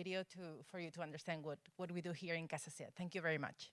video for you to understand what we do here in CASA. Thank you very much.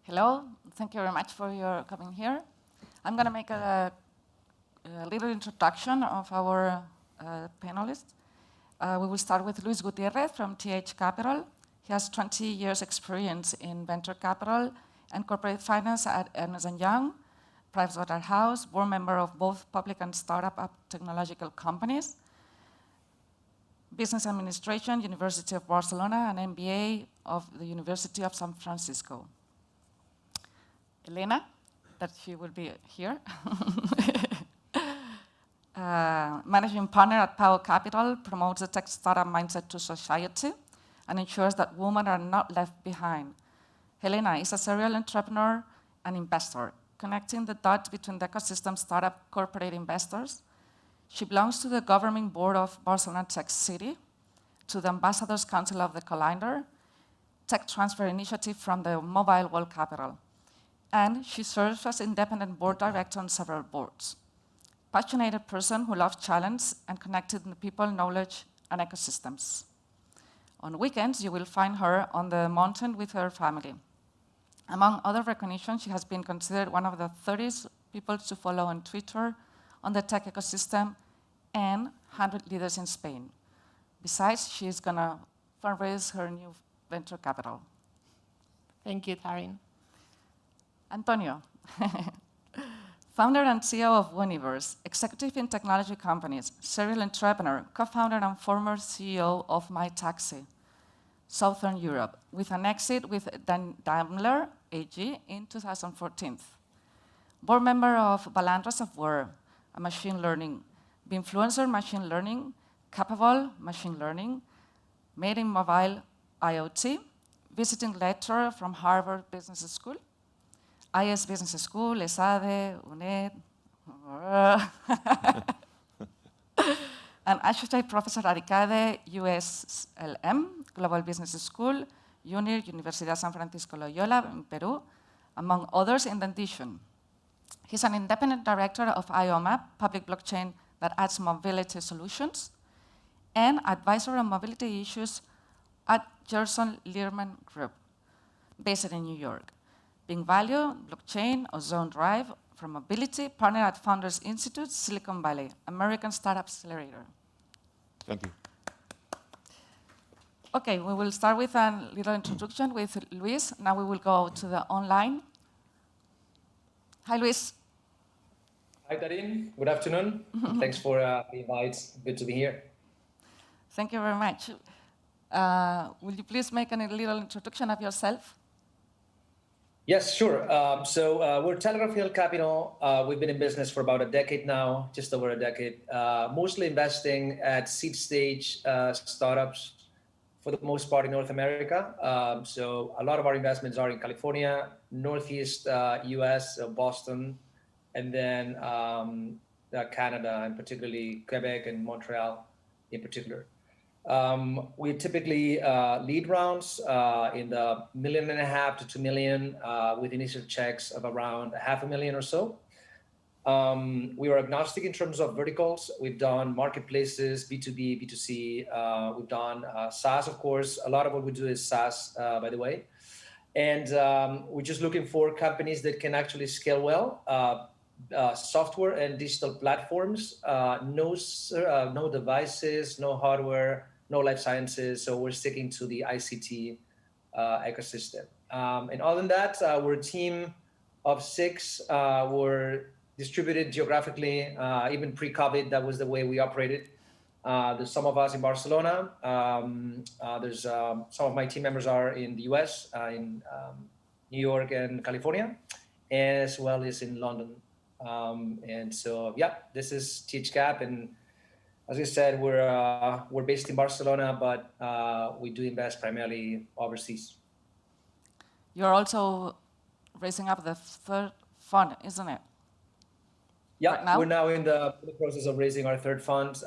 Hello, thank you very much for your coming here. I'm going to make a little introduction of our panelists. We will start with Luis Gutierrez from TH Capital. He has 20 years experience in venture capital and corporate finance at Ernst & Young, Pricewaterhouse, board member of both public and startup technological companies, business administration, University of Barcelona, and MBA of the University of San Francisco. Elena, that she will be here, managing partner at Powell Capital, promotes the tech startup mindset to society and ensures that women are not left behind. Helena is a serial entrepreneur and investor, connecting the dots between the ecosystem startup corporate investors. She belongs to the governing board of Barcelona Tech City, to the Ambassadors Council of the Calendar, Tech Transfer Initiative from the Mobile World Capital. And she serves as independent board director on several boards. Passionate person who loves challenge and connected people, knowledge, and ecosystems. On weekends, you will find her on the mountain with her family. Among other recognitions, she has been considered one of the 30 people to follow on Twitter, on the tech ecosystem, and 100 leaders in Spain. Besides, she is going to fundraise her new venture capital. Thank you, Taryn. Antonio, founder and CEO of Universe, executive in technology companies, serial entrepreneur, co-founder and former CEO of My Taxi, Southern Europe, with an exit with Daimler AG in 2014. Board member of Balandra Software, a machine learning, Binfluencer machine learning, Capable machine learning, made in mobile IoT, visiting lecturer from Harvard Business School, IS Business School, ESADE, UNED, and associate professor at ICADE, USLM, Global Business School, UNIR, Universidad San Francisco Loyola in Peru, among others in addition. He's an independent director of IOMAP, public blockchain that adds mobility solutions, and advisor on mobility issues at Gerson Learman Group, based in New York. Big Value, Blockchain, Ozone Drive, for mobility, partner at Founders Institute, Silicon Valley, American Startup Accelerator. Thank you. Okay, we will start with a little introduction with Luis. Now we will go to the online. Hi, Luis. Hi, Taryn. Good afternoon. Thanks for the invite. Good to be here. Thank you very much. Will you please make a little introduction of yourself? Yes, sure. We're Telegraph Hill Capital. We've been in business for about a decade now, just over a decade, mostly investing at seed stage startups for the most part in North America. So a lot of our investments are in California, Northeast US, Boston, and then Canada, and particularly Quebec and Montreal in particular. We typically lead rounds in the $1.5 million to $2 million with initial checks of around $500,000 or so. We are agnostic in terms of verticals. We've done marketplaces, B2B, B2C. We've done SaaS, of course. A lot of what we do is SaaS, by the way. And we're just looking for companies that can actually scale well. Software and digital platforms, no devices, no hardware, no life sciences, so we're sticking to the ICT ecosystem. And other than that, we're a team of 6. We're distributed geographically. Even pre-COVID, that was the way we operated. There's some of us in Barcelona. There's some of my team members are in the US, in New York and California, as well as in London. And so, yeah, this is THCAP. And as I said, we're based in Barcelona, but we do invest primarily overseas. You're also raising up the 3rd fund, isn't it? Yeah, right now? We're now in the process of raising our 3rd fund.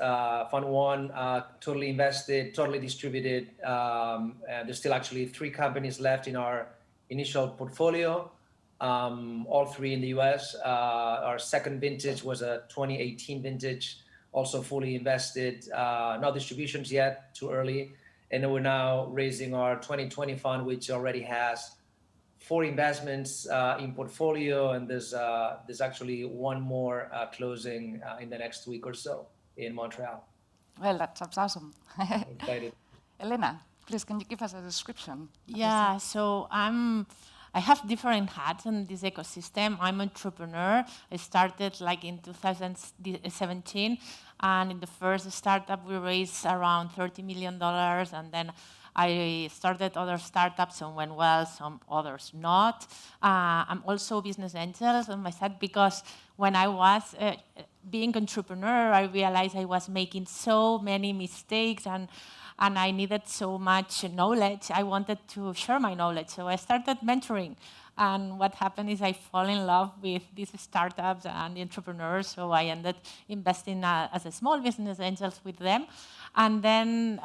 Fund 1, totally invested, totally distributed. And there's still actually 3 companies left in our initial portfolio, all 3 in the US. Our 2nd vintage was a 2018 vintage, also fully invested. No distributions yet, too early. And then we're now raising our 2020 fund, which already has 4 investments in portfolio, and there's actually 1 more closing in the next week or so in Montreal. Well, that sounds awesome. I'm excited. Elena, please, can you give us a description? Yeah, so I have different hats in this ecosystem. I'm an entrepreneur. I started like in 2017, and in the first startup we raised around $30 million, and then I started other startups. Some went well, some others not. I'm also business angels on my side, because when I was being entrepreneur, I realized I was making so many mistakes, and I needed so much knowledge. I wanted to share my knowledge, so I started mentoring. And what happened is I fall in love with these startups and the entrepreneurs, so I ended investing as a small business angels with them. And then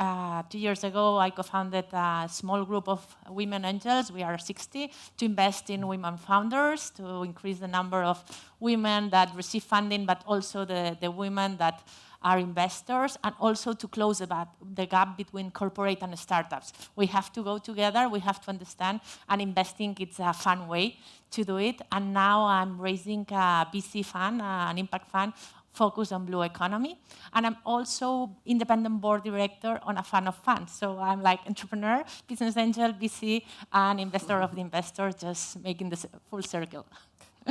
2 years ago, I co-founded a small group of women angels. We are 60, to invest in women founders, to increase the number of women that receive funding, but also the women that are investors, and also to close the gap between corporate and startups. We have to go together, we have to understand, and investing, it's a fun way to do it. And now I'm raising a VC fund, an impact fund, focused on blue economy. And I'm also independent board director on a fund of funds. So I'm like entrepreneur, business angel, VC, and investor of the investor, just making this full circle.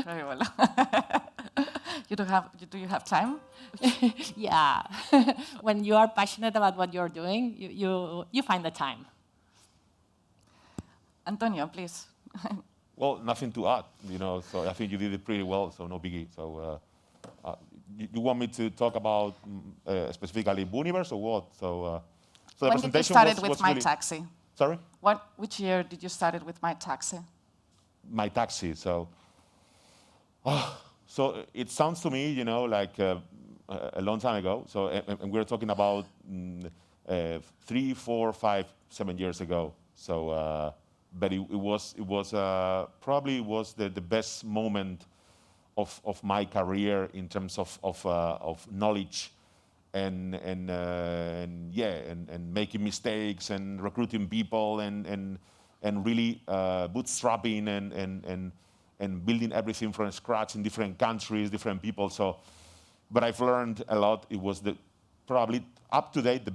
Very well. Do you have time? Yeah. When you are passionate about what you're doing, you find the time. Antonio, please. Well, nothing to add, so I think you did it pretty well, so no biggie. So you want me to talk about specifically Booniverse or what? So the when did you started with My really... Taxi? Sorry? Which year did you started with My Taxi? My Taxi, so... so it sounds to me, like a long time ago. So, and we're talking about 3, 4, 5, 7 years ago. So, but it was probably was the best moment of my career in terms of knowledge and making mistakes and recruiting people and really bootstrapping and building everything from scratch in different countries, different people. So, but I've learned a lot. It was probably up to date the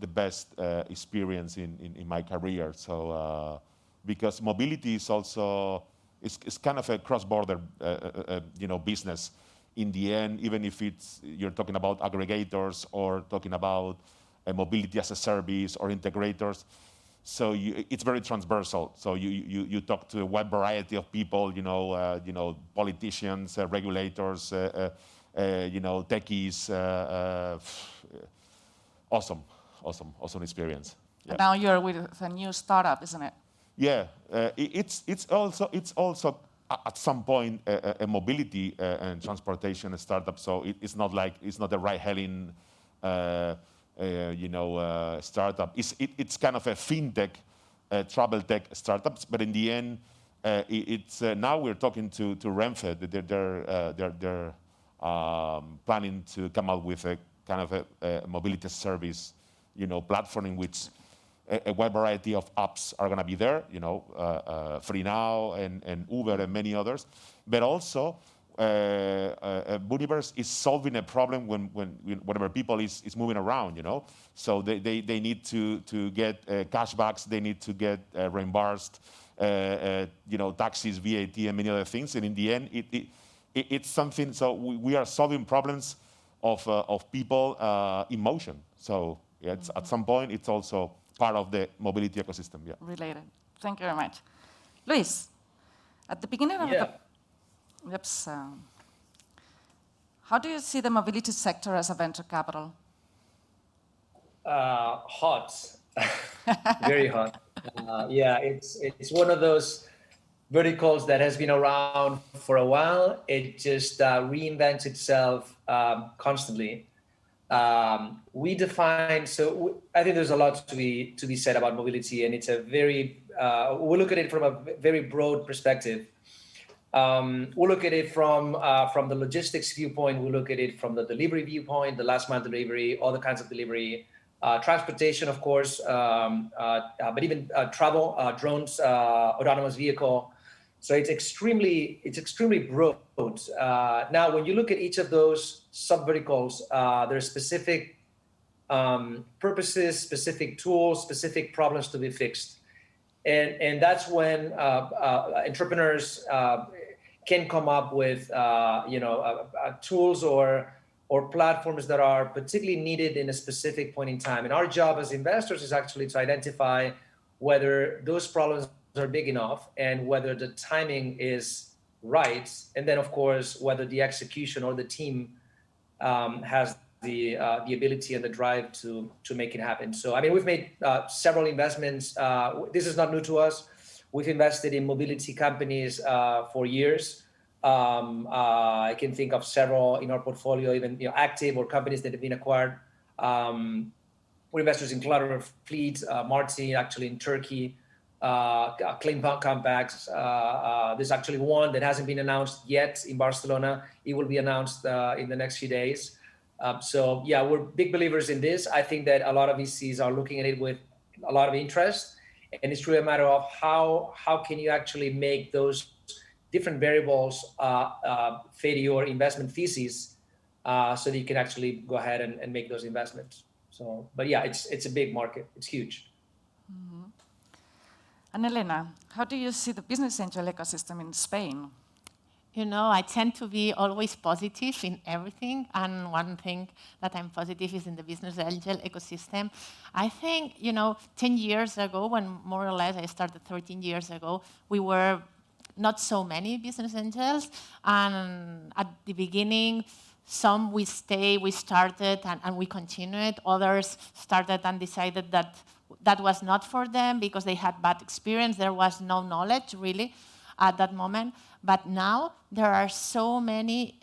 best experience in my career. So, because mobility is also it's kind of a cross-border business. In the end, even if you're talking about aggregators or talking about mobility as a service or integrators. So it's very transversal. So you talk to a wide variety of people, politicians, regulators, techies. Awesome experience. Yeah. Now you're with a new startup, isn't it? Yeah, it's also at some point a mobility and transportation startup. So it's not a ride-hailing. Startup. It's kind of a fintech, travel tech startups, but in the end, it's now we're talking to Renfe. They're planning to come out with a kind of a mobility service, platform in which a wide variety of apps are going to be there. Free Now and Uber and many others, but also. Booniverse is solving a problem whenever people is moving around, So they need to get cashbacks, they need to get reimbursed, taxes, VAT, and many other things. And in the end, it's something. So we are solving problems of people in motion. So it's, at some point, it's also part of the mobility ecosystem. Yeah. Related. Thank you very much. Luis, at the beginning of the... Oops, how do you see the mobility sector as a venture capital? Hot, very hot. Yeah, it's one of those verticals that has been around for a while. It just reinvents itself constantly. We define, I think there's a lot to be said about mobility, and it's a very, we look at it from a very broad perspective. We'll look at it from the logistics viewpoint. We look at it from the delivery viewpoint, the last mile delivery, all the kinds of delivery, transportation, of course, but even travel, drones, autonomous vehicle. So it's extremely broad. Now, when you look at each of those sub-verticals, there are specific purposes, specific tools, specific problems to be fixed. And that's when entrepreneurs can come up with tools or platforms that are particularly needed in a specific point in time. And our job as investors is actually to identify whether those problems are big enough and whether the timing is right. And then, of course, whether the execution or the team has the ability and the drive to make it happen. So, I mean, we've made several investments. This is not new to us. We've invested in mobility companies for years. I can think of several in our portfolio, even active or companies that have been acquired. We're investors in Collateral Fleet, Marti, actually in Turkey, Claim Compacts. There's actually one that hasn't been announced yet in Barcelona. It will be announced in the next few days. So yeah, we're big believers in this. I think that a lot of VCs are looking at it with a lot of interest, and it's really a matter of how can you actually make those different variables fit your investment thesis, so that you can actually go ahead and make those investments. So, but yeah, it's a big market. It's huge. Mm-hmm. And Elena, how do you see the business angel ecosystem in Spain? I tend to be always positive in everything, and one thing that I'm positive is in the business angel ecosystem. I think, 10 years ago, when more or less I started 13 years ago, we were not so many business angels, and at the beginning, some we started and we continued, others started and decided that was not for them because they had bad experience, there was no knowledge really at that moment. But now there are so many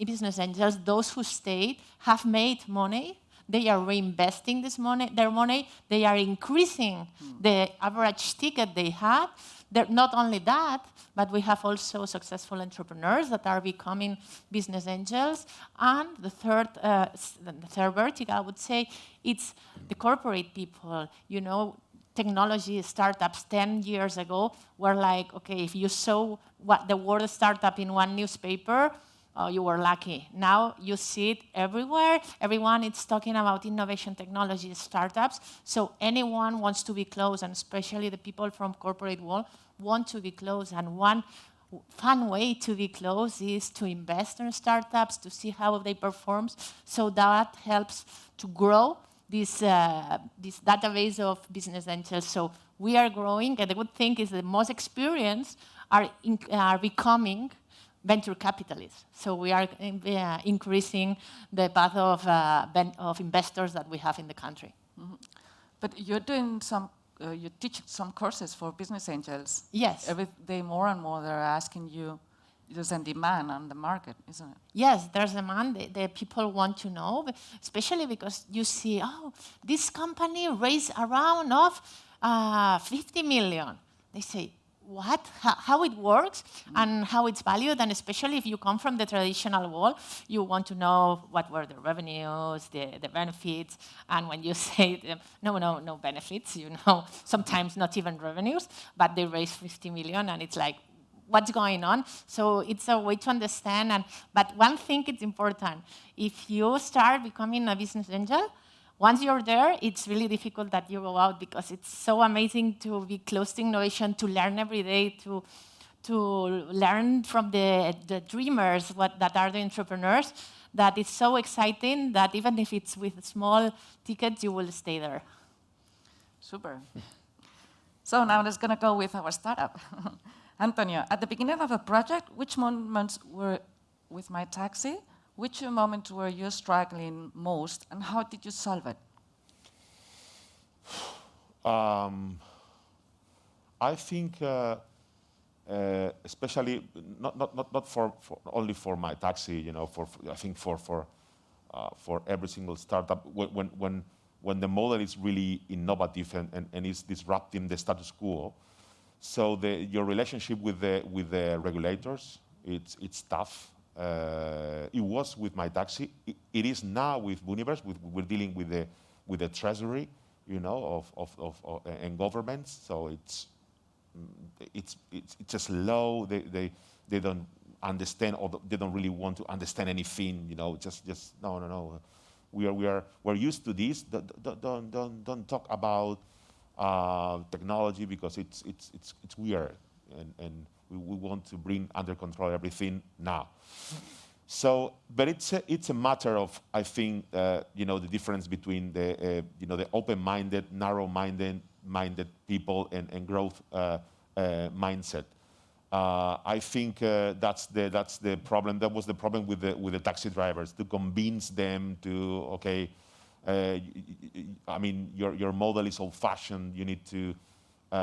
business angels, those who stayed have made money, they are reinvesting their money, they are increasing the average ticket they have. Not only that, but we have also successful entrepreneurs that are becoming business angels. And the third vertical, I would say, it's the corporate people. Technology startups 10 years ago were like, okay, if you saw what the word startup in one newspaper, you were lucky. Now you see it everywhere. Everyone is talking about innovation technology startups. So anyone wants to be close, and especially the people from corporate world want to be close. And one fun way to be close is to invest in startups, to see how they perform. So that helps to grow this database of business angels. So we are growing, and the good thing is the most experienced are becoming venture capitalists. So we are increasing the path of investors that we have in the country. Mm-hmm. But you're doing you teach some courses for business angels. Yes. Every day more and more they're asking you, there's a demand on the market, isn't it? Yes, there's demand. The people want to know, especially because you see, this company raised a round of 50 million. They say, what? How it works and how it's valued, and especially if you come from the traditional world, you want to know what were the revenues, the benefits, and when you say no benefits, sometimes not even revenues, but they raise 50 million, and it's like, what's going on? So it's a way to understand. But one thing is important. If you start becoming a business angel, once you're there, it's really difficult that you go out because it's so amazing to be close to innovation, to learn every day, to learn from the dreamers that are the entrepreneurs, that it's so exciting that even if it's with small tickets, you will stay there. Super. So now let's gonna go with our startup. Antonio, at the beginning of the project, which moments were with My Taxi? Which moments were you struggling most, and how did you solve it? I think, especially not for only for My Taxi, you know, I think for every single startup, when the model is really innovative and is disrupting the status quo. So your relationship with the regulators, it's tough. It was with My Taxi. It is now with Universe. We're dealing with the treasury, you know, and governments. So it's just slow. They don't understand, or they don't really want to understand anything. You know, just no. We're used to this. Don't talk about technology because it's weird, and we want to bring under control everything now. So, but it's a matter of, I think, you know, the difference between the you know, the open-minded, narrow-minded people and growth mindset. I think that's the problem. That was the problem with the taxi drivers, to convince them to, okay, I mean, your model is old-fashioned. You need to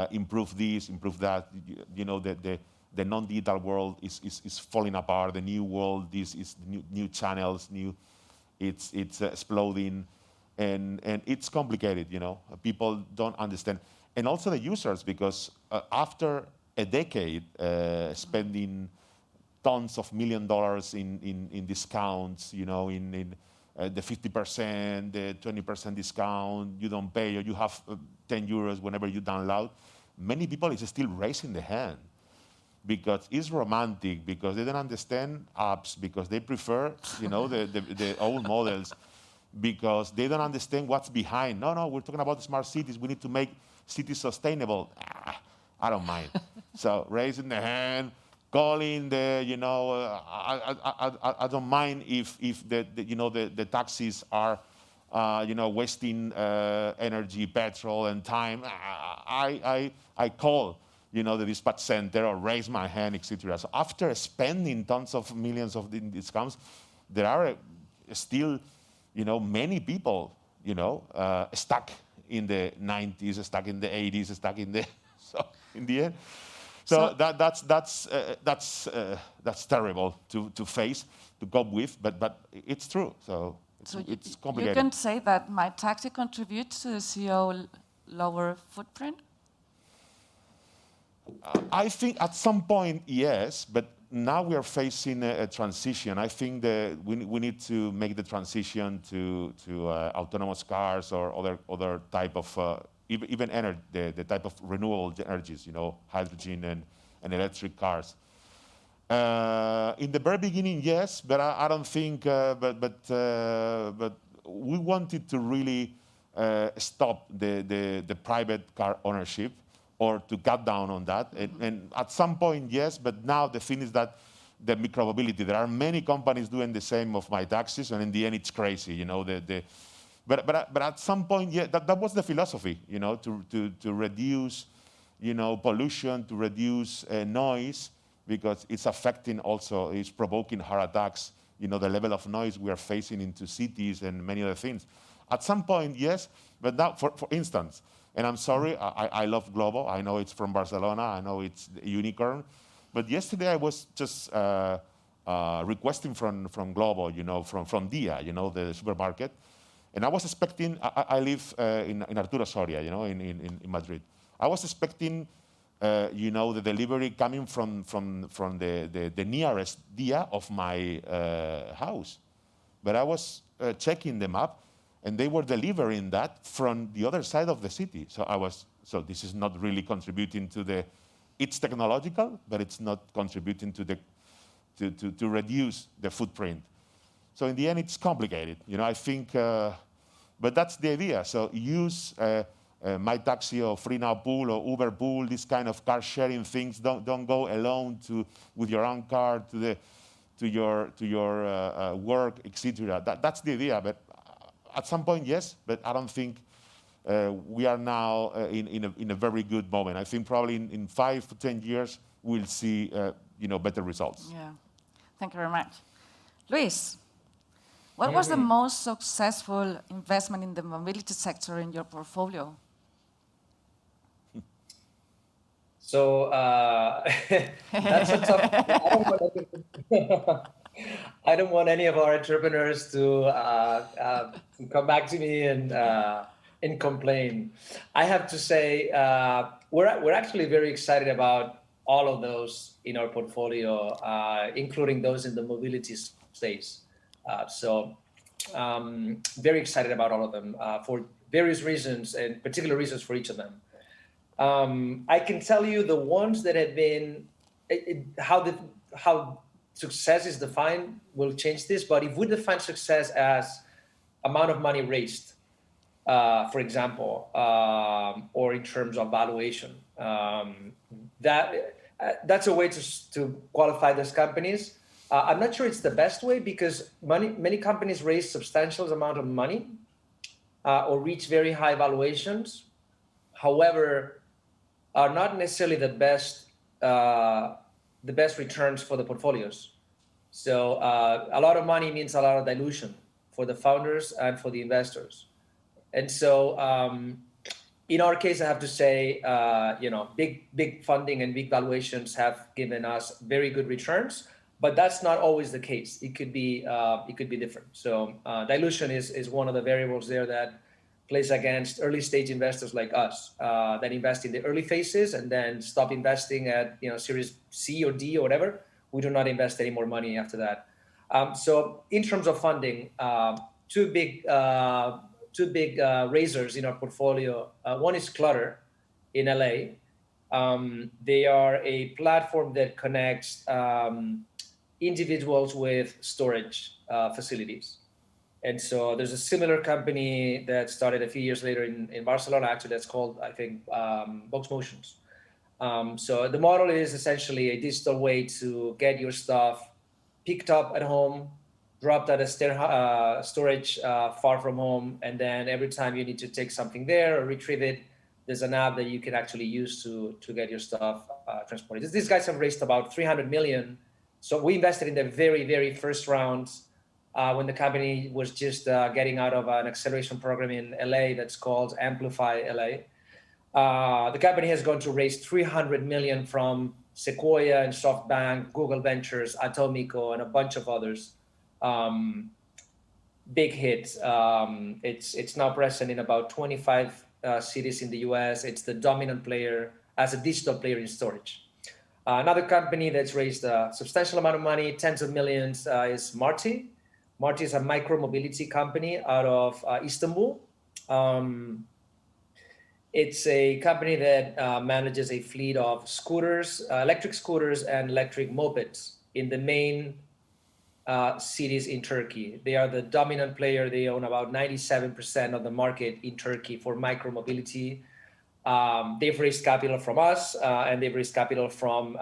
improve this, improve that. You know, the non-digital world is falling apart. The new world, this is new channels, it's exploding, and it's complicated. You know, people don't understand, and also the users, because after a decade spending tons of $1 million in discounts, you know, in the 50%, the 20% discount, you don't pay, or you have 10 euros whenever you download. Many people is still raising the hand because it's romantic, because they don't understand apps, because they prefer, you know, the old models, because they don't understand what's behind. No, we're talking about smart cities. We need to make cities sustainable. I don't mind. So raising the hand, calling the, you know, I don't mind if the you know, the taxis are, you know, wasting energy, petrol, and time. I call, you know, the dispatch center or raise my hand, etc. So after spending tons of millions of discounts, there are still, you know, many people, you know, stuck in the 90s, stuck in the 80s, stuck in the so in the end. So that's terrible to face, to cope with, but it's true. So it's complicated. You can say that My Taxi contributes to the CEO lower footprint? I think at some point, yes, but now we are facing a transition. I think that we need to make the transition to autonomous cars or other type of even energy, the type of renewable energies, you know, hydrogen and electric cars. In the very beginning, yes, but I don't think. But we wanted to really stop the private car ownership, or to cut down on that. And at some point, yes, but now the thing is that the micromobility, there are many companies doing the same of My Taxis, and in the end, it's crazy, you know. But at some point, yeah, that was the philosophy, you know, to reduce, you know, pollution, to reduce noise, because it's affecting also, it's provoking heart attacks, you know, the level of noise we are facing into cities and many other things. At some point, yes, but now, for instance, and I'm sorry, I love Globo. I know it's from Barcelona. I know it's a unicorn. But yesterday I was just requesting from Globo, you know, from Dia, you know, the supermarket. And I was expecting, I live in Arturo Soria, you know, in Madrid. I was expecting, you know, the delivery coming from the nearest Dia of my house. But I was checking the map, and they were delivering that from the other side of the city. So this is not really contributing to it's technological, but it's not contributing to reduce the footprint. So in the end, it's complicated. You know, I think, But that's the idea. So use My Taxi or Free Now Pool or Uber Pool, this kind of car sharing things. Don't go alone with your own car to your work, etc. That's the idea. But at some point, yes. But I don't think we are now in a very good moment. I think probably in 5 to 10 years we'll see better results. Yeah, thank you very much. Luis, what was the most successful investment in the mobility sector in your portfolio? So that's a tough. I don't want any of our entrepreneurs to come back to me and complain. I have to say we're actually very excited about all of those in our portfolio, including those in the mobility space. So very excited about all of them for various reasons and particular reasons for each of them. I can tell you the ones that have been how success is defined will change this, but if we define success as amount of money raised, for example, or in terms of valuation, that's a way to qualify those companies. I'm not sure it's the best way because many companies raise substantial amount of money or reach very high valuations. However, are not necessarily the best returns for the portfolios. So a lot of money means a lot of dilution for the founders and for the investors. And so in our case, I have to say, big funding and big valuations have given us very good returns, but that's not always the case. It could be different. So dilution is one of the variables there that plays against early stage investors like us that invest in the early phases and then stop investing at series C or D or whatever. We do not invest any more money after that. So in terms of funding, two big raisers in our portfolio. One is Clutter in LA. They are a platform that connects individuals with storage facilities. And so there's a similar company that started a few years later in Barcelona, actually, that's called, I think, Box Motions. So the model is essentially a digital way to get your stuff picked up at home, dropped at a storage far from home, and then every time you need to take something there or retrieve it, there's an app that you can actually use to get your stuff transported. These guys have raised about 300 million. So we invested in the very, very first round when the company was just getting out of an acceleration program in LA that's called Amplify LA. The company has gone to raise 300 million from Sequoia and SoftBank, Google Ventures, Atomico, and a bunch of others. Big hit. It's now present in about 25 cities in the US. It's the dominant player as a digital player in storage. Another company that's raised a substantial amount of money, tens of millions, is Marti. Marti is a micro-mobility company out of Istanbul. It's a company that manages a fleet of scooters, electric scooters and electric mopeds in the main cities in Turkey. They are the dominant player. They own about 97% of the market in Turkey for micro-mobility. They've raised capital from us, and they've raised capital from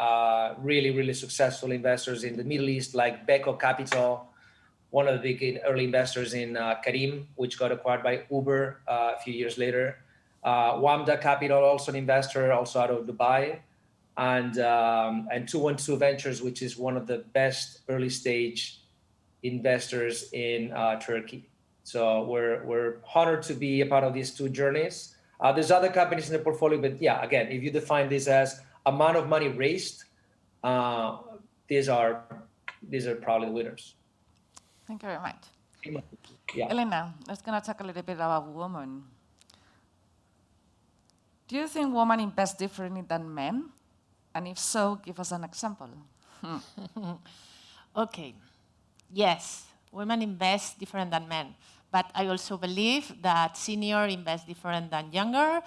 really, really successful investors in the Middle East, like Beko Capital, one of the big early investors in Karim, which got acquired by Uber a few years later. Wamda Capital, also an investor, also out of Dubai, and 212 Ventures, which is one of the best early stage investors in Turkey. So we're honored to be a part of these two journeys. There's other companies in the portfolio, but yeah, again, if you define this as amount of money raised, these are probably the winners. Thank you very much. Yeah. Elena, let's gonna talk a little bit about women. Do you think women invest differently than men? And if so, give us an example. Okay. Yes, women invest different than men. But I also believe that senior invest different than younger.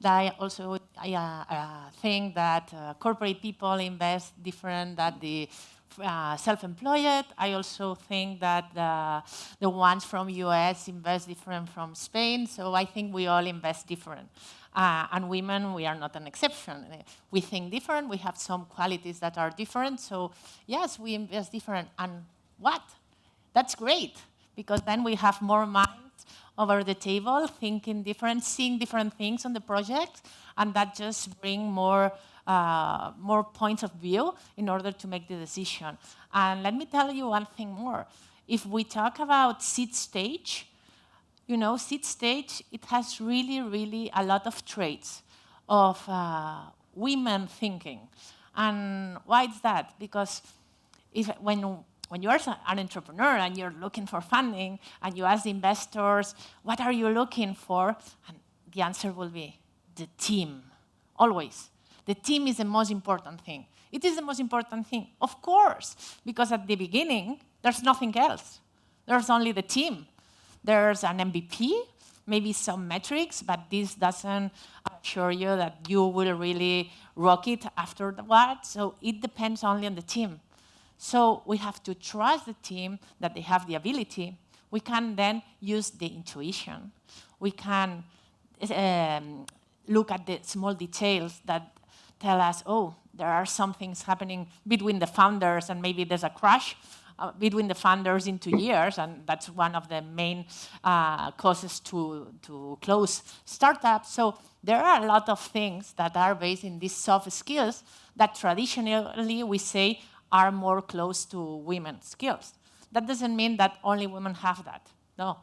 I think that corporate people invest different than the self-employed. I also think that the ones from US invest different from Spain, so I think we all invest different. And women, we are not an exception. We think different, we have some qualities that are different, so yes, we invest different. And what? That's great, because then we have more minds over the table, thinking different, seeing different things on the project, and that just brings more points of view in order to make the decision. And let me tell you one thing more. If we talk about seed stage, you know, seed stage, it has really, really a lot of traits of women thinking. And why is that? Because when you are an entrepreneur and you're looking for funding and you ask the investors, what are you looking for? And the answer will be the team, always. The team is the most important thing. It is the most important thing, of course, because at the beginning, there's nothing else. There's only the team. There's an MVP, maybe some metrics, but this doesn't assure you that you will really rock it afterwards. So it depends only on the team. So we have to trust the team that they have the ability. We can then use the intuition. We can look at the small details that tell us, oh, there are some things happening between the founders and maybe there's a crash between the founders in 2 years, and that's one of the main causes to close startups. So there are a lot of things that are based in these soft skills that traditionally we say are more close to women's skills. That doesn't mean that only women have that. No,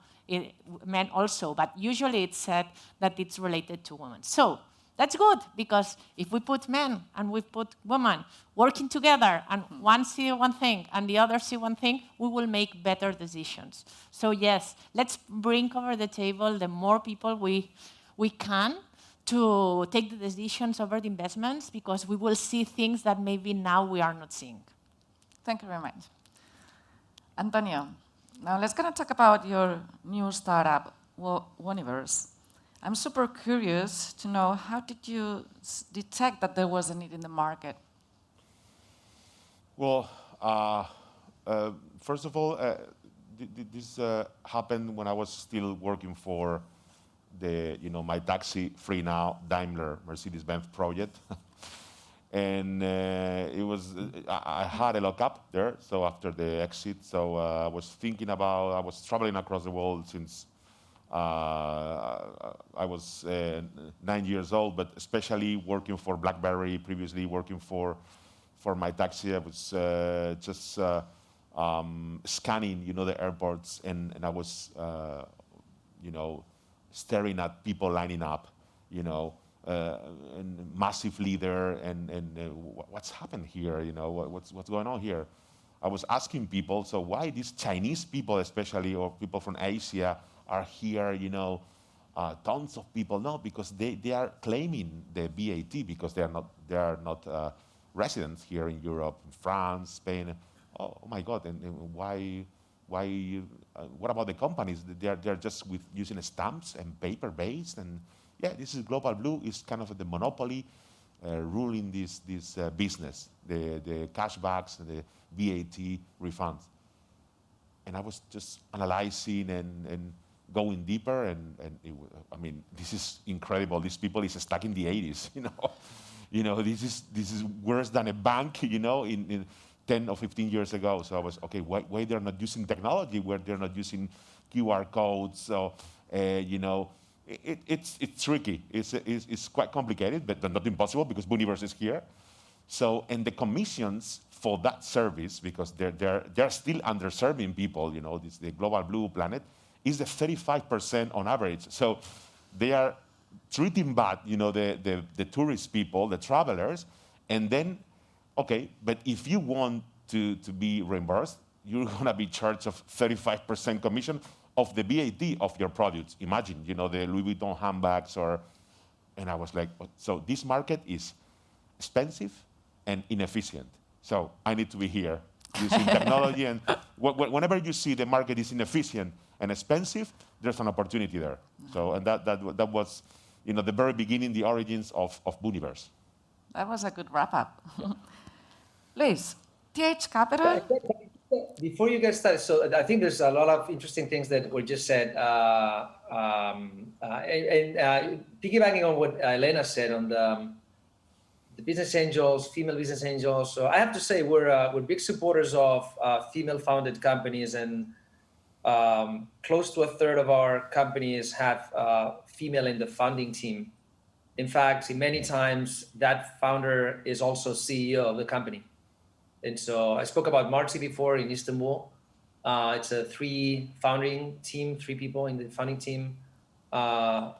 men also, but usually it's said that it's related to women. So that's good, because if we put men and we put women working together and one see one thing and the other see one thing, we will make better decisions. So yes, let's bring over the table the more people we can to take the decisions over the investments, because we will see things that maybe now we are not seeing. Thank you very much. Antonio, now let's gonna talk about your new startup, Hombres. I'm super curious to know, how did you detect that there was a need in the market? Well, first of all, this happened when I was still working for my taxi-free now Daimler Mercedes-Benz project. And it was, I had a lockup there, so after the exit, so I was traveling across the world since I was 9 years old, but especially working for BlackBerry, previously working for my taxi. I was just scanning, the airports, and I was, staring at people lining up, and massively there, and what's happened here, what's going on here? I was asking people, so why these Chinese people especially, or people from Asia, are here, tons of people? No, because they are claiming the VAT because they are not residents here in Europe, France, Spain. Oh my God! And why? What about the companies? They're just using stamps and paper based, and yeah, this is Global Blue is kind of the monopoly ruling this business, the cashbacks and the VAT refunds. And I was just analyzing and going deeper, and this is incredible. These people is stuck in the 80s, this is worse than a bank, in 10 or 15 years ago. So I was, okay, why they're not using technology, where they're not using QR codes? So, it's tricky. It's quite complicated, but not impossible, because Hombres is here. So, and the commissions for that service, because they're still underserving people, the Global Blue Planet, is the 35% on average. So they are treating bad, the tourist people, the travelers, and then, okay, but if you want to be reimbursed, you're gonna be charged of 35% commission of the VAT of your products. Imagine, the Louis Vuitton handbags, and I was like, so this market is expensive and inefficient. So I need to be here using technology, and whenever you see the market is inefficient and expensive, there's an opportunity there. So, and that was, the very beginning, the origins of Hombres. That was a good wrap-up. Luis, TH Capital? Before you get started, so I think there's a lot of interesting things that were just said. Piggybacking on what Elena said on the business angels, female business angels. So I have to say we're big supporters of female-founded companies, and close to a third of our companies have female in the founding team. In fact, many times that founder is also CEO of the company. And so I spoke about Marti before in Istanbul. It's a 3 founding team, 3 people in the founding team.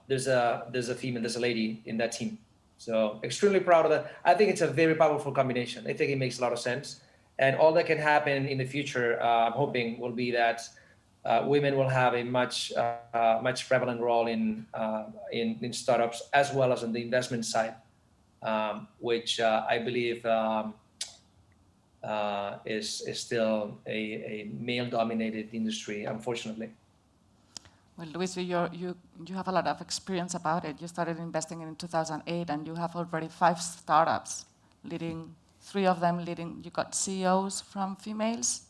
There's a female, there's a lady in that team. So extremely proud of that. I think it's a very powerful combination. I think it makes a lot of sense. And all that can happen in the future, I'm hoping, will be that women will have a much prevalent role in startups as well as on the investment side, which I believe is still a male-dominated industry, unfortunately. Well, Luis, you have a lot of experience about it. You started investing in 2008, and you have already 5 startups, leading 3 of them leading. You got CEOs from females,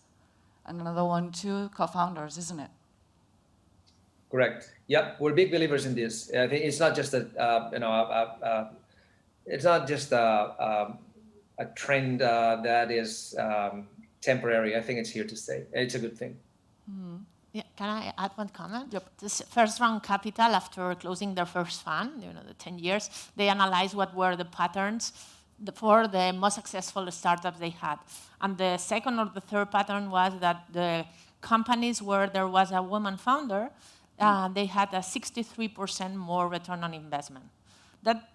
and another 1, 2 co-founders, isn't it? Correct. Yep, we're big believers in this. I think it's not just it's not just a trend that is temporary. I think it's here to stay. It's a good thing. Mm-hmm. Yeah, can I add one comment? Yep. This first round capital, after closing their first fund, the 10 years, they analyzed what were the patterns for the most successful startups they had. And the second or the third pattern was that the companies where there was a woman founder, they had a 63% more return on investment.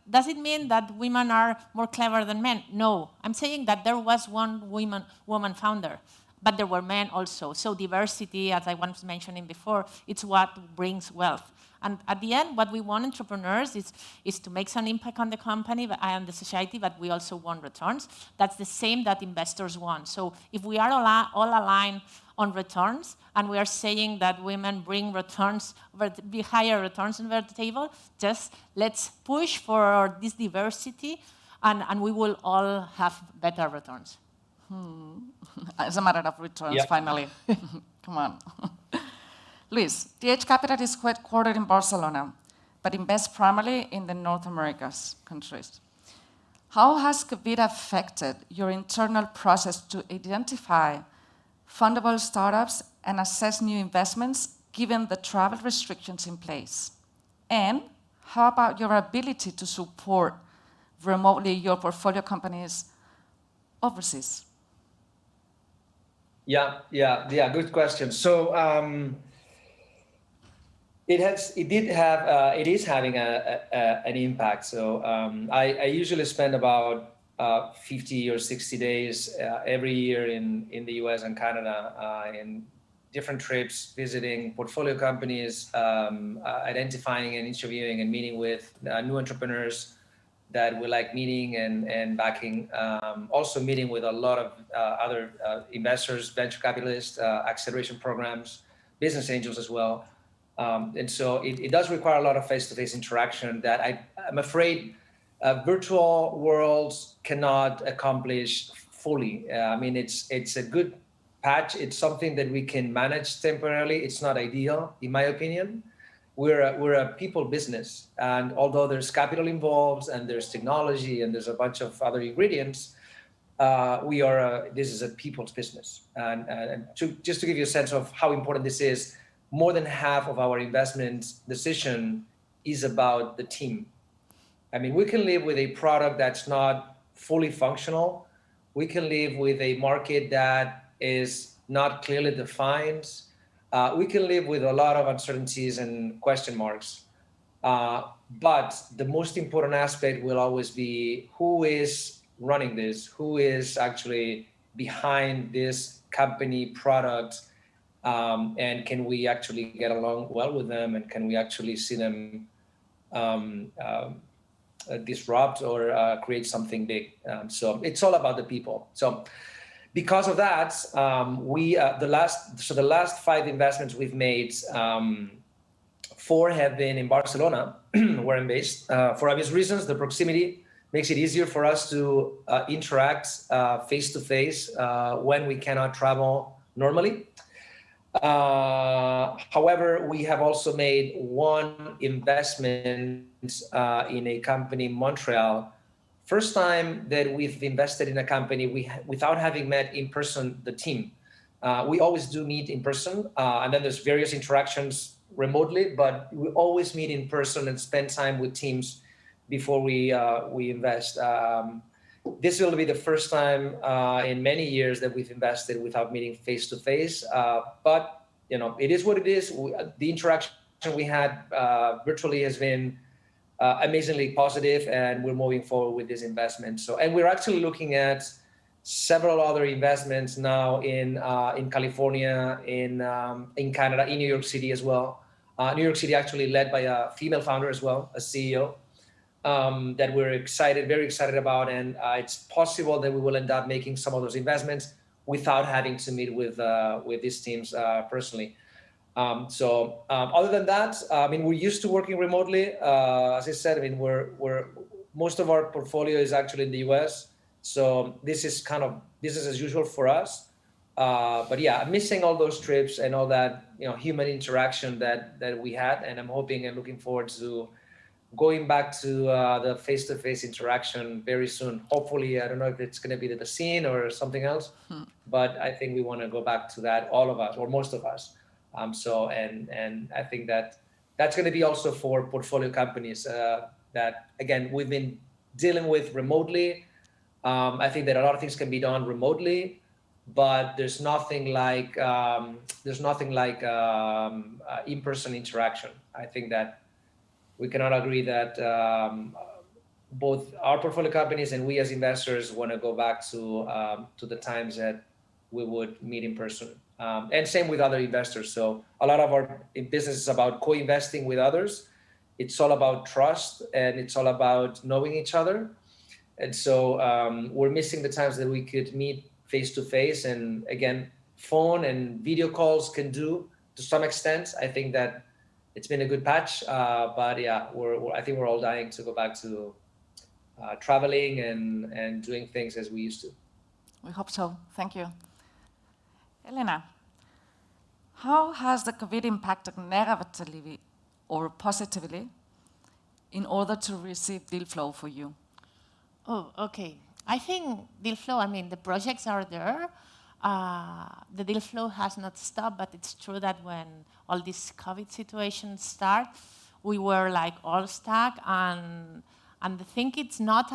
Does it mean that women are more clever than men? No. I'm saying that there was one woman founder, but there were men also. So diversity, as I was mentioning before, it's what brings wealth. And at the end, what we want entrepreneurs is to make some impact on the company and the society, but we also want returns. That's the same that investors want. So if we are all aligned on returns, and we are saying that women bring returns, higher returns on the table, just let's push for this diversity, and we will all have better returns. It's a matter of returns, Yep. Finally. Come on. Luis, TH Capital is headquartered in Barcelona, but invests primarily in the North America's countries. How has COVID affected your internal process to identify fundable startups and assess new investments given the travel restrictions in place? And how about your ability to support remotely your portfolio companies overseas? Yeah, good question. So it is having an impact. So I usually spend about 50 or 60 days every year in the US and Canada in different trips, visiting portfolio companies, identifying and interviewing and meeting with new entrepreneurs that we like meeting and backing. Also meeting with a lot of other investors, venture capitalists, acceleration programs, business angels as well. And so it does require a lot of face-to-face interaction that I'm afraid virtual worlds cannot accomplish fully. I mean, it's a good patch. It's something that we can manage temporarily. It's not ideal, in my opinion. We're a people business, and although there's capital involved and there's technology and there's a bunch of other ingredients, this is a people's business. And just to give you a sense of how important this is, more than half of our investment decision is about the team. I mean, we can live with a product that's not fully functional. We can live with a market that is not clearly defined. We can live with a lot of uncertainties and question marks. But the most important aspect will always be who is running this, who is actually behind this company product, and can we actually get along well with them, and can we actually see them disrupt or create something big. So it's all about the people. So because of that, the last 5 investments we've made, 4 have been in Barcelona, where I'm based, for obvious reasons, the proximity makes it easier for us to interact face-to-face when we cannot travel normally. However, we have also made one investment in a company in Montreal. First time that we've invested in a company without having met in person the team. We always do meet in person, and then there's various interactions remotely, but we always meet in person and spend time with teams before we invest. This will be the first time in many years that we've invested without meeting face to face. But it is what it is. The interaction we had virtually has been amazingly positive, and we're moving forward with this investment. And we're actually looking at several other investments now in California, in Canada, in New York City as well. New York City actually led by a female founder as well, a CEO. That we're very excited about, and it's possible that we will end up making some of those investments without having to meet with these teams personally. Other than that, we're used to working remotely. As I said, we're most of our portfolio is actually in the US, so this is as usual for us. But yeah, I'm missing all those trips and all that human interaction that we had, and I'm hoping and looking forward to going back to the face-to-face interaction very soon. Hopefully, I don't know if it's going to be the scene or something else, but I think we want to go back to that, all of us, or most of us. And I think that's going to be also for portfolio companies that, again, we've been dealing with remotely. I think that a lot of things can be done remotely, but there's nothing like in-person interaction. I think that we cannot agree that both our portfolio companies and we as investors want to go back to the times that we would meet in person. And same with other investors. So a lot of our business is about co-investing with others. It's all about trust, and it's all about knowing each other. And so we're missing the times that we could meet face-to-face. And again, phone and video calls can do to some extent. I think that it's been a good patch, but yeah, I think we're all dying to go back to traveling and doing things as we used to. We hope so. Thank you. Elena, how has the COVID impacted negatively or positively in order to receive deal flow for you? Oh, okay. I think deal flow, the projects are there. The deal flow has not stopped, but it's true that when all these COVID situations start, we were like all stuck, and I think it's not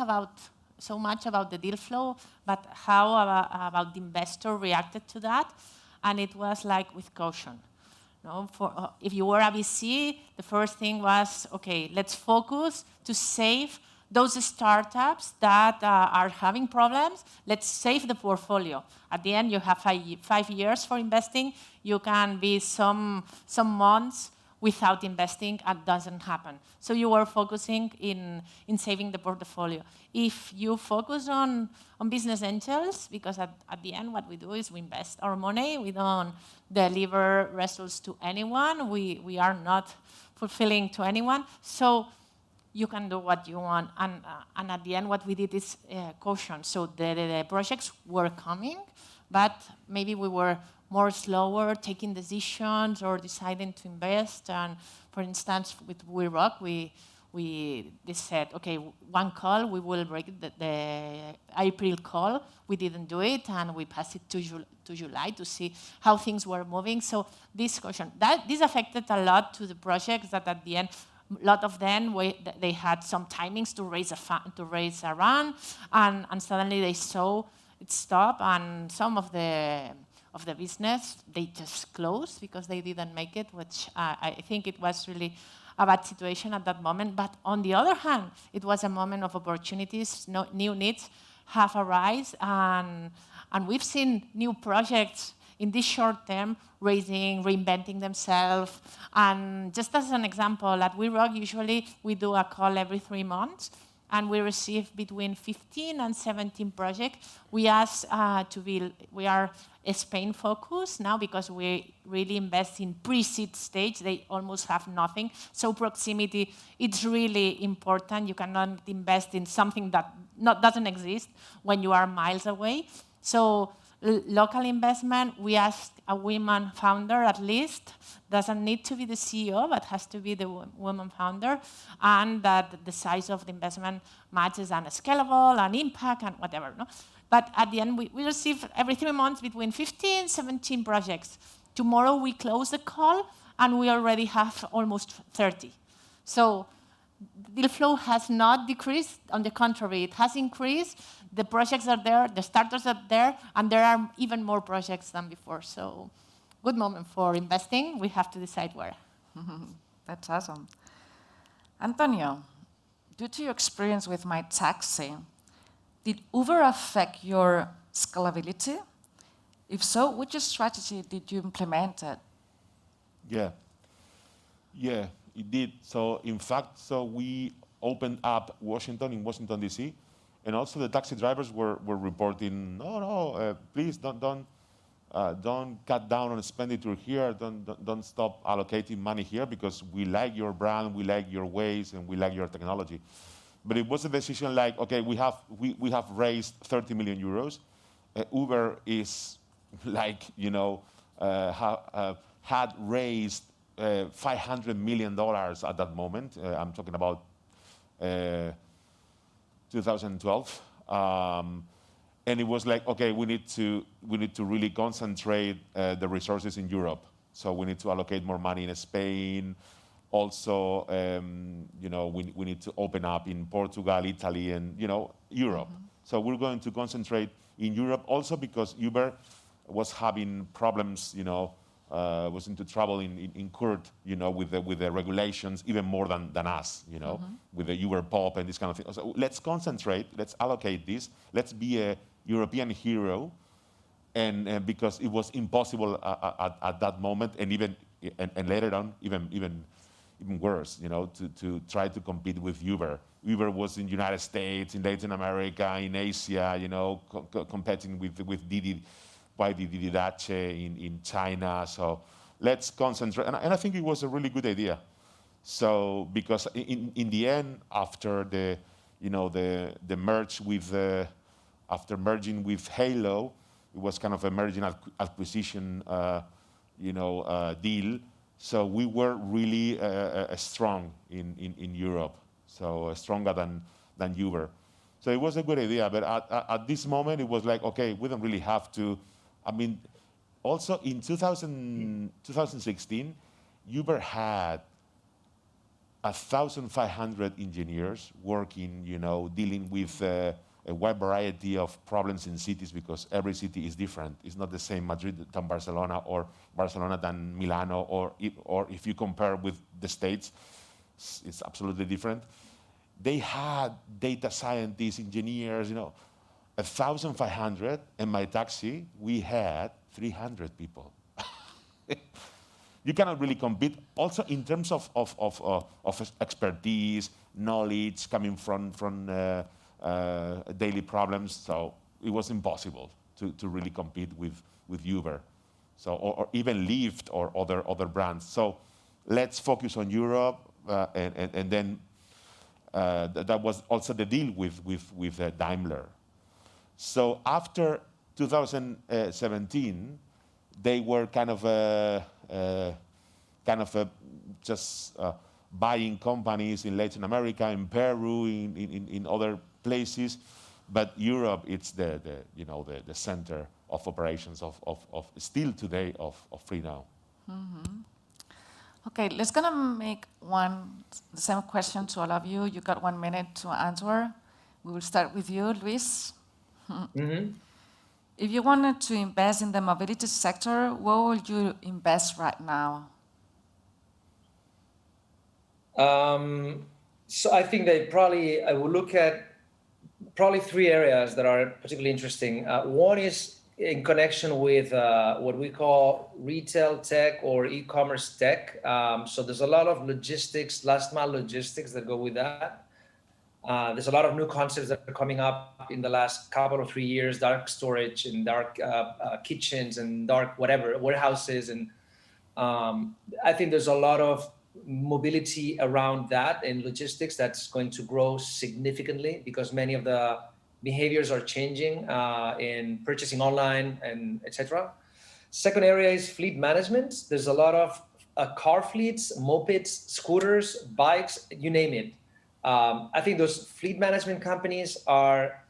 so much about the deal flow, but how about the investor reacted to that, and it was like with caution. If you were a VC, the first thing was, okay, let's focus to save those startups that are having problems. Let's save the portfolio. At the end, you have 5 years for investing. You can be some months without investing, and doesn't happen. So you were focusing in saving the portfolio. If you focus on business angels, because at the end what we do is we invest our money, we don't deliver results to anyone, we are not fulfilling to anyone, so you can do what you want. And at the end what we did is caution. So the projects were coming, but maybe we were more slower taking decisions or deciding to invest. And for instance, with We Rock, we said, okay, one call, we will break the April call. We didn't do it, and we passed it to July to see how things were moving. So this caution, this affected a lot to the projects that at the end, a lot of them, they had some timings to raise a round, and suddenly they saw it stop, and some of the business, they just closed because they didn't make it, which I think it was really a bad situation at that moment. But on the other hand, it was a moment of opportunities. New needs have arisen, and we've seen new projects in this short term reinventing themselves. And just as an example, at We Rock, usually we do a call every 3 months. and we received between 15 and 17 projects. We asked we are Spain focused now because we really invest in pre-seed stage. They almost have nothing. So proximity, it's really important. You cannot invest in something that doesn't exist when you are miles away. So local investment, we asked a woman founder at least, doesn't need to be the CEO, but has to be the woman founder, and that the size of the investment matches and scalable and impact and whatever. No? But at the end, we receive every 3 months between 15, 17 projects. Tomorrow we close the call, and we already have almost 30. So deal flow has not decreased. On the contrary, it has increased. The projects are there, the starters are there, and there are even more projects than before. So good moment for investing. We have to decide where. That's awesome. Antonio, due to your experience with My Taxi, did Uber affect your scalability? If so, which strategy did you implement? Yeah, it did. So in fact, we opened up in Washington, D.C., and also the taxi drivers were reporting, no, please don't cut down on expenditure here. Don't stop allocating money here because we like your brand, we like your ways, and we like your technology. But it was a decision like, okay, we have raised 30 million euros. Uber is like, had raised $500 million at that moment. I'm talking about 2012. And it was like, okay, we need to really concentrate the resources in Europe. So we need to allocate more money in Spain. Also, we need to open up in Portugal, Italy, and Europe. Mm-hmm. So we're going to concentrate in Europe also because Uber was having problems, was into trouble in court, with the regulations even more than us, mm-hmm. with the Uber pop and this kind of thing. So let's concentrate, let's allocate this, let's be a European hero, and because it was impossible at that moment, and even later on, even worse, to try to compete with Uber. Uber was in the United States, in Latin America, in Asia, competing with Didi. Why Didi Dache in China? So let's concentrate, and I think it was a really good idea. So because in the end, after the merge with after merging with Halo, it was kind of a merging acquisition deal. So we were really strong in Europe, so stronger than Uber. So it was a good idea, but at this moment it was like, okay, we don't really have to. I mean, also in 2016, Uber had 1,500 engineers working, dealing with a wide variety of problems in cities because every city is different. It's not the same Madrid than Barcelona or Barcelona than Milano, or if you compare with the States, it's absolutely different. They had data scientists, engineers, 1,500, and My Taxi, we had 300 people. You cannot really compete. Also, in terms of expertise, knowledge coming from daily problems, so it was impossible to really compete with Uber, so or even Lyft or other brands. So let's focus on Europe, and then that was also the deal with Daimler. So after 2017, they were kind of just buying companies in Latin America, in Peru, in other places, but Europe, it's the center of operations of still today of FreeNow. Mm-hmm. Okay, let's gonna make the same question to all of you. You got 1 minute to answer. We will start with you, Luis. Mm-hmm. If you wanted to invest in the mobility sector, where would you invest right now? So I think I will look at probably 3 areas that are particularly interesting. One is in connection with what we call retail tech or e-commerce tech. So there's a lot of logistics, last mile logistics that go with that. There's a lot of new concepts that are coming up in the last couple of 3 years, dark storage and dark kitchens and dark whatever, warehouses. And I think there's a lot of mobility around that in logistics that's going to grow significantly because many of the behaviors are changing in purchasing online and etc. Second area is fleet management. There's a lot of car fleets, mopeds, scooters, bikes, you name it. I think those fleet management companies are,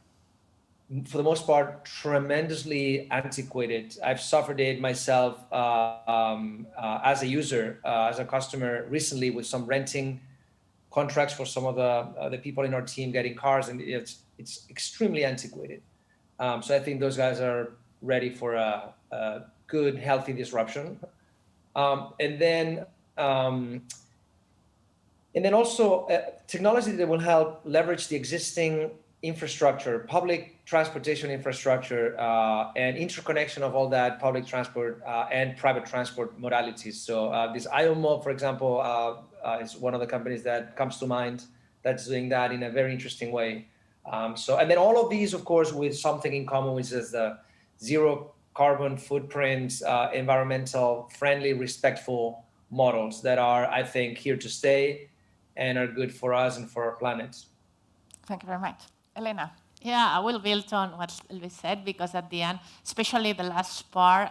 for the most part, tremendously antiquated. I've suffered it myself as a user, as a customer recently with some renting contracts for some of the people in our team getting cars, and it's extremely antiquated. So I think those guys are ready for a good, healthy disruption. And then also technology that will help leverage the existing infrastructure, public transportation infrastructure, and interconnection of all that public transport and private transport modalities. So this IOMO, for example, is one of the companies that comes to mind that's doing that in a very interesting way. And then all of these, of course, with something in common, which is the zero carbon footprint, environmental friendly, respectful models that are, I think, here to stay and are good for us and for our planet. Thank you very much. Elena. Yeah, I will build on what Elvis said, because at the end, especially the last part,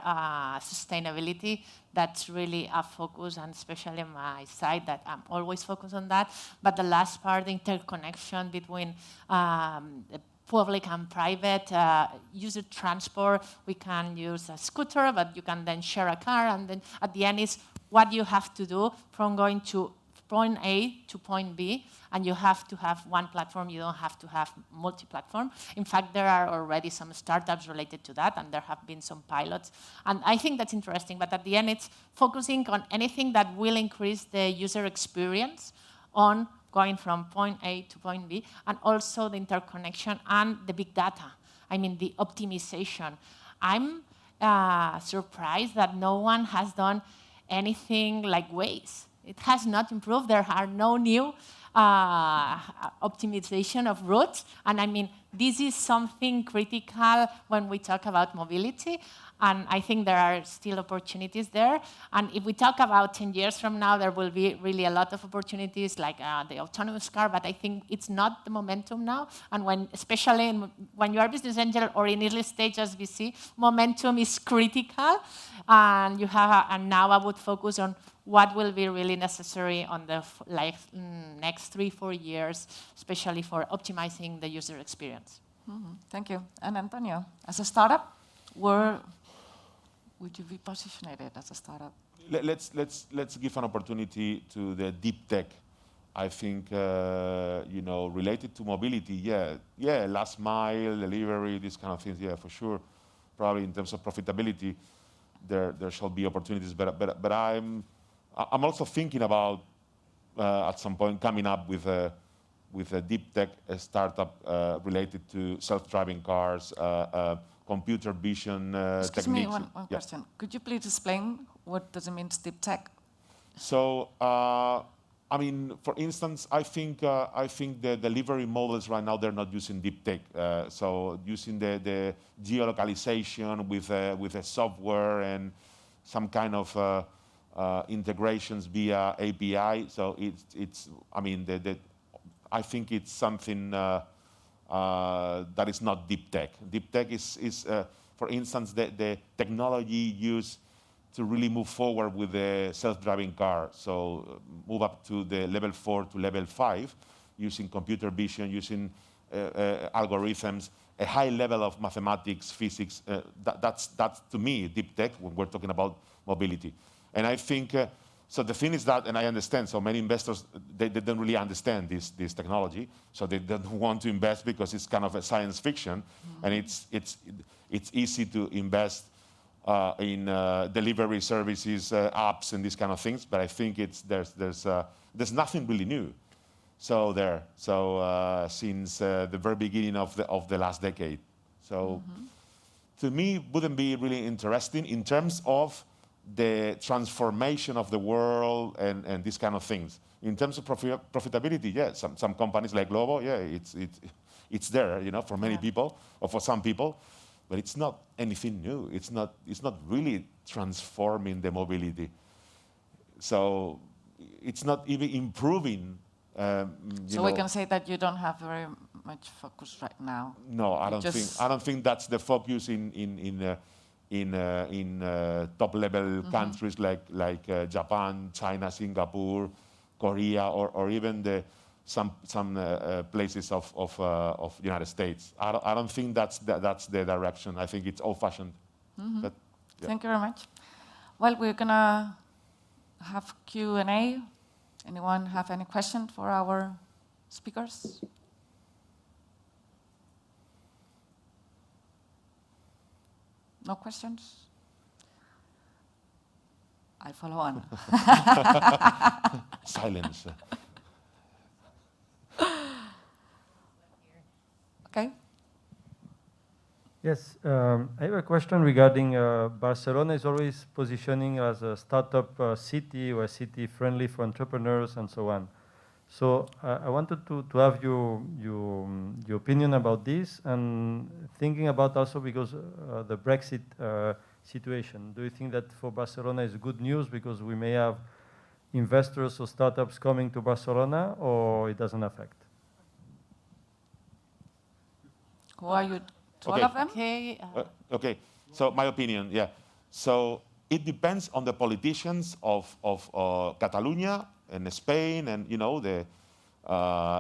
sustainability, that's really a focus, and especially on my side, that I'm always focused on that. But the last part, the interconnection between public and private user transport. We can use a scooter, but you can then share a car, and then at the end is what you have to do from going to point A to point B, and you have to have one platform. You don't have to have multi-platform. In fact, there are already some startups related to that, and there have been some pilots. And I think that's interesting, but at the end, it's focusing on anything that will increase the user experience on going from point A to point B, and also the interconnection and the big data. I mean, the optimization. I'm surprised that no one has done anything like Waze. It has not improved. There are no new optimization of routes. And I mean, this is something critical when we talk about mobility. And I think there are still opportunities there. And if we talk about 10 years from now, there will be really a lot of opportunities like the autonomous car, but I think it's not the momentum now. And when, especially when you are a business angel or in early stage as VC, momentum is critical. And and now I would focus on what will be really necessary on the next 3-4 years, especially for optimizing the user experience. Mm-hmm. Thank you. And Antonio, as a startup, where would you be positioned as a startup? Let's give an opportunity to the deep tech. I think related to mobility, yeah, last mile delivery, these kind of things, yeah, for sure. Probably in terms of profitability, there shall be opportunities. But I'm also thinking about at some point coming up with a deep tech startup related to self-driving cars. Computer vision Excuse techniques. me, one question. Could you please explain what does it mean deep tech? So, I mean, for instance, I think the delivery models right now, they're not using deep tech. So using the geolocalization with a software and some kind of integrations via API. So it's I mean, I think it's something that is not deep tech. Deep tech is for instance, the technology used to really move forward with the self-driving car. So move up to the level 4 to level 5, using computer vision, using algorithms, a high level of mathematics, physics. That's to me deep tech when we're talking about mobility. And I think. So the thing is that, and I understand, so many investors, they don't really understand this technology, so they don't want to invest because it's kind of a science fiction, and it's easy to invest in delivery services, apps, and these kind of things. But I think there's nothing really new. So since the very beginning of the last decade, so to me, wouldn't be really interesting in terms of the transformation of the world and these kind of things. In terms of profitability, yeah, some companies like Glovo, yeah, it's there, you know, for many people or for some people, but it's not anything new. It's not really transforming the mobility. So it's not even improving. So we can say that you don't have very much focus right now. No, I don't think that's the focus in top level countries like Japan, China, Singapore, Korea, or even some places of United States. I don't think that's the direction. I think it's old-fashioned. But, yeah. Thank you very much. Well, we're gonna have Q&A. Anyone have any question for our speakers? No questions? I follow on. Silence. Okay. Yes, I have a question regarding Barcelona is always positioning as a startup city or a city friendly for entrepreneurs and so on. So I wanted to have your opinion about this and thinking about also because the Brexit situation. Do you think that for Barcelona is good news because we may have investors or startups coming to Barcelona, or it doesn't affect? Who are you? Okay. All of them? Okay. Okay, so my opinion, yeah. So it depends on the politicians of Catalonia and Spain, and you know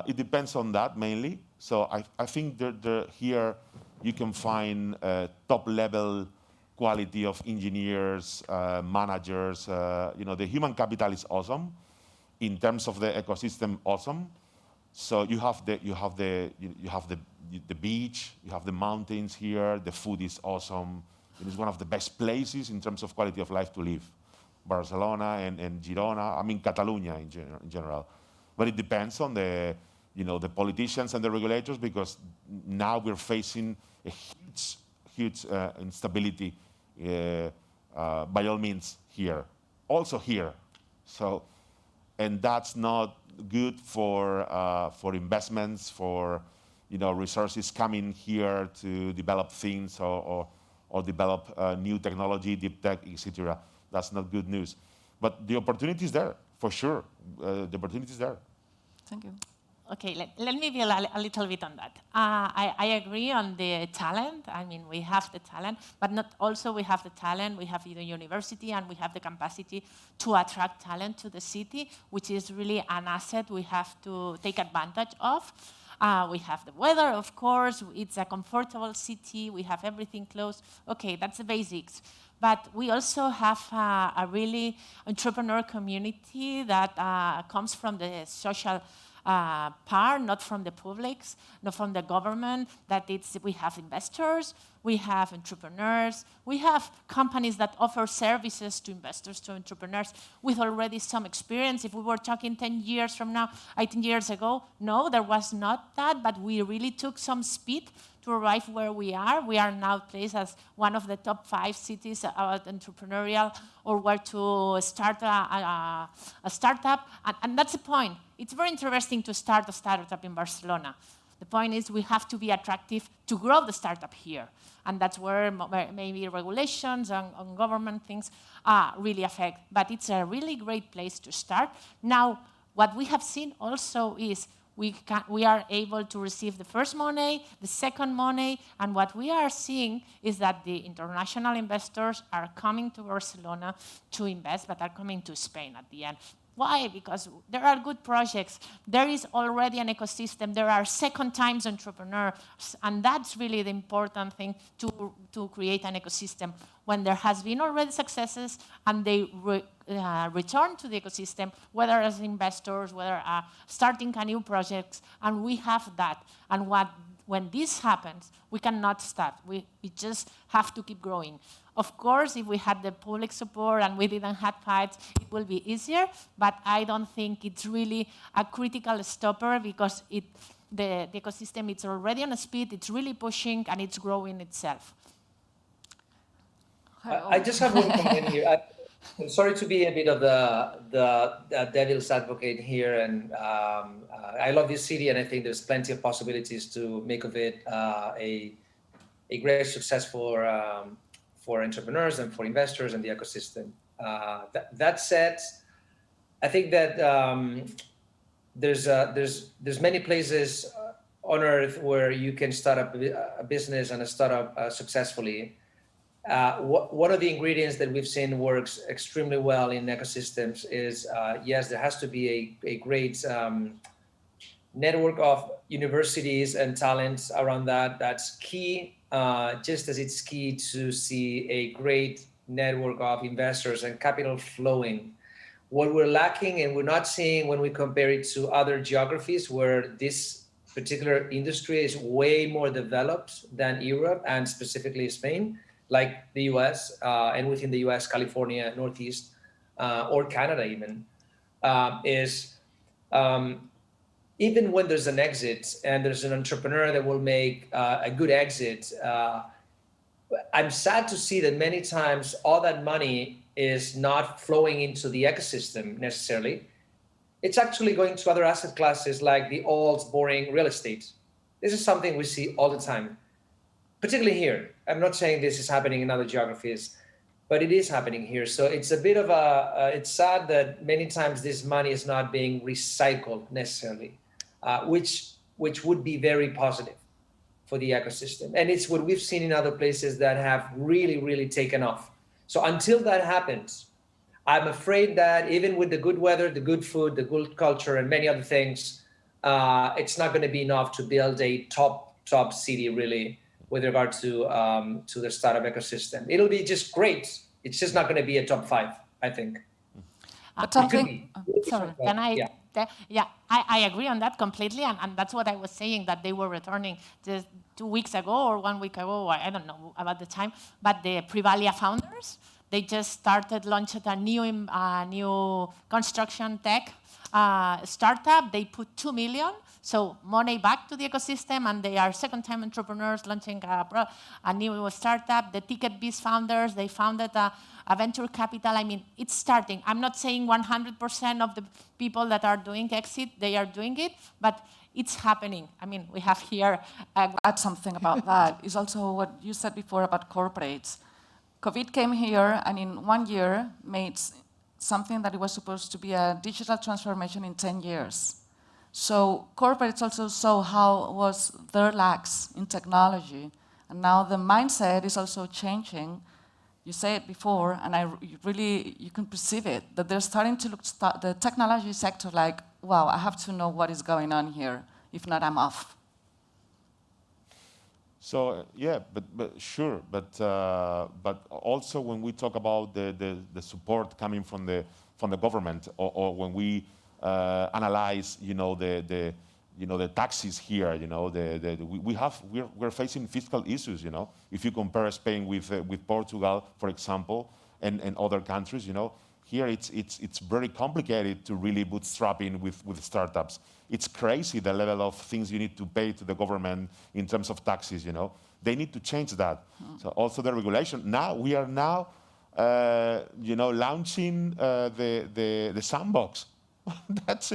it depends on that mainly. So I think here you can find top level quality of engineers, managers. You know, the human capital is awesome. In terms of the ecosystem, awesome. So you have the beach, you have the mountains here. The food is awesome. It is one of the best places in terms of quality of life to live. Barcelona and Girona, I mean Catalonia in general. But it depends on the politicians and the regulators, because now we're facing a huge instability, by all means here, also here. So, and that's not good for investments, for resources coming here to develop things or develop new technology, deep tech, etc. That's not good news. But the opportunity is there, for sure. The opportunity is there. Thank you. Okay, let me build a little bit on that. I agree on the talent. I mean, we have the talent, but not also we have the talent. We have the university and we have the capacity to attract talent to the city, which is really an asset we have to take advantage of. We have the weather, of course. It's a comfortable city. We have everything close. Okay, that's the basics. But we also have a really entrepreneur community that comes from the social part, not from the publics, not from the government. We have investors, we have entrepreneurs, we have companies that offer services to investors, to entrepreneurs with already some experience. If we were talking 10 years from now, 18 years ago, no, there was not that, but we really took some speed to arrive where we are. We are now placed as one of the top 5 cities about entrepreneurial or where to start a startup. And that's the point. It's very interesting to start a startup in Barcelona. The point is we have to be attractive to grow the startup here. And that's where maybe regulations and government things really affect. But it's a really great place to start. Now, what we have seen also is we are able to receive the first money, the second money, and what we are seeing is that the international investors are coming to Barcelona to invest, but are coming to Spain at the end. Why? Because there are good projects. There is already an ecosystem. There are second-time entrepreneurs, and that's really the important thing to create an ecosystem. When there has been already successes and they return to the ecosystem, whether as investors, whether starting a new project, and we have that. And when this happens, we cannot stop. We just have to keep growing. Of course, if we had the public support and we didn't have fights, it will be easier, but I don't think it's really a critical stopper because the ecosystem is already on a speed, it's really pushing, and it's growing itself. I just have one comment here. I'm sorry to be a bit of the devil's advocate here, and I love this city, and I think there's plenty of possibilities to make of it a great success for entrepreneurs and for investors and the ecosystem. That said, I think that there's many places on earth where you can start up a business and a startup successfully. One of the ingredients that we've seen works extremely well in ecosystems is, yes, there has to be a great network of universities and talents around that. That's key, just as it's key to see a great network of investors and capital flowing. What we're lacking and we're not seeing when we compare it to other geographies where this particular industry is way more developed than Europe and specifically Spain, like the US, and within the US, California, Northeast, or Canada even, is even when there's an exit and there's an entrepreneur that will make a good exit, I'm sad to see that many times all that money is not flowing into the ecosystem necessarily. It's actually going to other asset classes like the old, boring real estate. This is something we see all the time, particularly here. I'm not saying this is happening in other geographies, but it is happening here. So it's a bit of it's sad that many times this money is not being recycled necessarily, which would be very positive for the ecosystem. And it's what we've seen in other places that have really, really taken off. So until that happens, I'm afraid that even with the good weather, the good food, the good culture, and many other things, it's not going to be enough to build a top city really with regard to the startup ecosystem. It'll be just great. It's just not going to be a top 5, I think. But something. Sorry, can I? Yeah, I agree on that completely, and that's what I was saying, that they were returning just 2 weeks ago or 1 week ago, or I don't know about the time, but the Privalia founders, they just started, launched a new construction tech startup. They put 2 million, so money back to the ecosystem, and they are second-time entrepreneurs launching a new startup. The Ticket Biz founders, they founded a venture capital. I mean, it's starting. I'm not saying 100% of the people that are doing exit, they are doing it, but it's happening. I mean, we have here... Add something about that. Is also what you said before about corporates. COVID came here and in 1 year made something that it was supposed to be a digital transformation in 10 years. So corporates also saw how was their lacks in technology. And now the mindset is also changing. You said it before, and you can perceive it, that they're starting to look at the technology sector like, wow, I have to know what is going on here. If not, I'm off. So yeah, but sure, but also when we talk about the support coming from the government, or when we analyze, the taxes here, we're facing fiscal issues, If you compare Spain with Portugal, for example, and other countries, here it's very complicated to really bootstrap in with startups. It's crazy the level of things you need to pay to the government in terms of taxes, They need to change that. So also the regulation. Now we are launching the sandbox. That's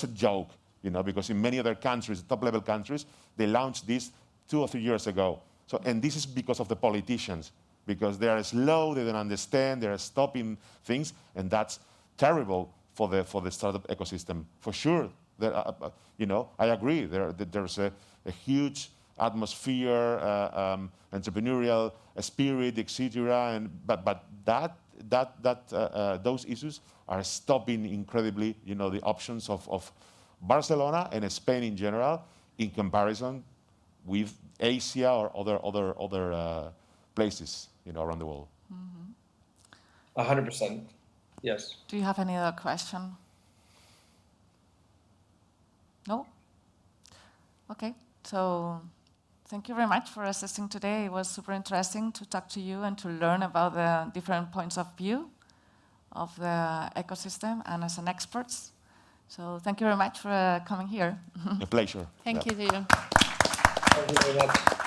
a joke, because in many other countries, top-level countries, they launched this 2 or 3 years ago. So, and this is because of the politicians, because they are slow, they don't understand, they are stopping things, and that's terrible for the startup ecosystem. For sure, I agree. There's a huge atmosphere, entrepreneurial spirit, etc. But those issues are stopping incredibly, the options of Barcelona and Spain in general in comparison with Asia or other places, around the world. 100%. Yes. Do you have any other question? No? Okay. So thank you very much for assisting today. It was super interesting to talk to you and to learn about the different points of view of the ecosystem and as an experts. So thank you very much for coming here. A pleasure. Thank you, Dion. Thank you very much.